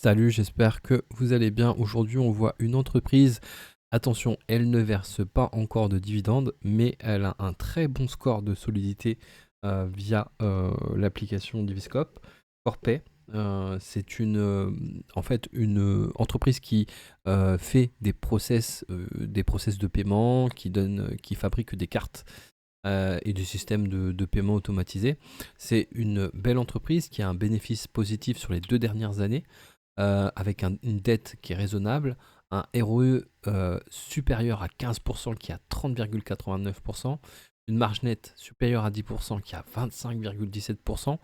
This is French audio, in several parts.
Salut, j'espère que vous allez bien. Aujourd'hui, on voit une entreprise. Attention, elle ne verse pas encore de dividendes, mais elle a un très bon score de solidité via l'application Diviscope. Corpay, c'est en fait une entreprise qui fait des process de paiement, qui fabrique des cartes et du système de paiement automatisé. C'est une belle entreprise qui a un bénéfice positif sur les 2 dernières années, avec une dette qui est raisonnable, un ROE supérieur à 15% qui est à 30,89%, une marge nette supérieure à 10% qui est à 25,17%.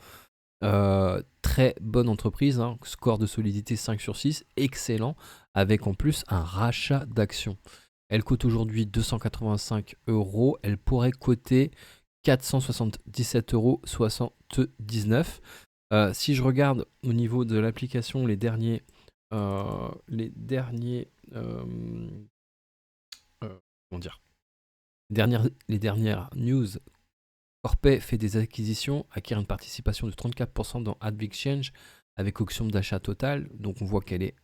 Très bonne entreprise, hein, score de solidité 5 sur 6, excellent, avec en plus un rachat d'actions. Elle coûte aujourd'hui 285 euros, elle pourrait coter 477,79 €. Si je regarde au niveau de l'application comment dire, les dernières news, Corpay fait des acquisitions, acquiert une participation de 34% dans AdvExchange avec option d'achat total. Donc on voit qu'elle est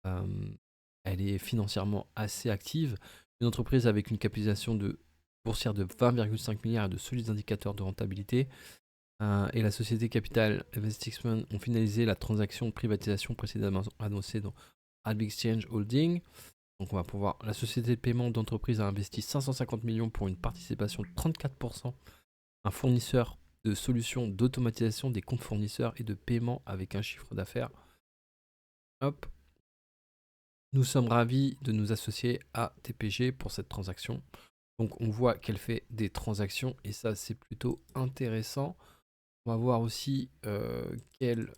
elle est financièrement assez active. Une entreprise avec une capitalisation boursière de 20,5 milliards et de solides indicateurs de rentabilité. Et la société Capital Investment ont finalisé la transaction de privatisation précédemment annoncée dans AdvExchange Holding. Donc on va pouvoir. La société de paiement d'entreprise a investi 550 millions pour une participation de 34%. Un fournisseur de solutions d'automatisation des comptes fournisseurs et de paiement avec un chiffre d'affaires. Hop. Nous sommes ravis de nous associer à TPG pour cette transaction. Donc on voit qu'elle fait des transactions et ça c'est plutôt intéressant. On va voir aussi qu'elle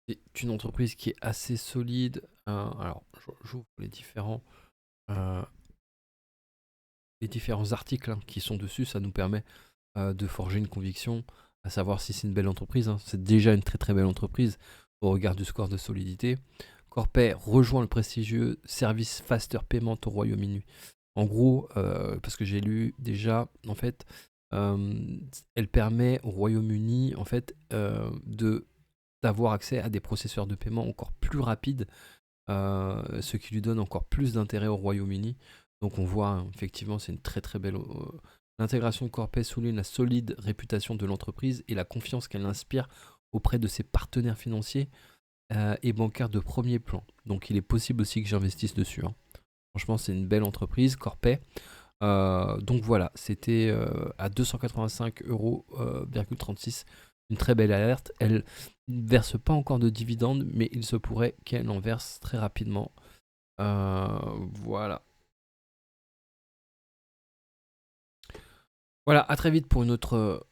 est une entreprise qui est assez solide. Alors j'ouvre euh, les différents articles qui sont dessus. Ça nous permet de forger une conviction, à savoir si c'est une belle entreprise. Hein. C'est déjà une très très belle entreprise au regard du score de solidité. Corpay rejoint le prestigieux service Faster Payment au Royaume-Uni. En gros, parce que j'ai lu déjà, en fait, elle permet au Royaume-Uni en fait, d'avoir accès à des processeurs de paiement encore plus rapides, ce qui lui donne encore plus d'intérêt au Royaume-Uni. Donc on voit, hein, effectivement, c'est une très très belle. L'intégration de Corpay souligne la solide réputation de l'entreprise et la confiance qu'elle inspire auprès de ses partenaires financiers et bancaires de premier plan. Donc il est possible aussi que j'investisse dessus. Hein. Franchement, c'est une belle entreprise, Corpay. Donc voilà, c'était à 285,36 €, une très belle alerte. Elle ne verse pas encore de dividendes, mais il se pourrait qu'elle en verse très rapidement. Voilà. Voilà, à très vite pour une autre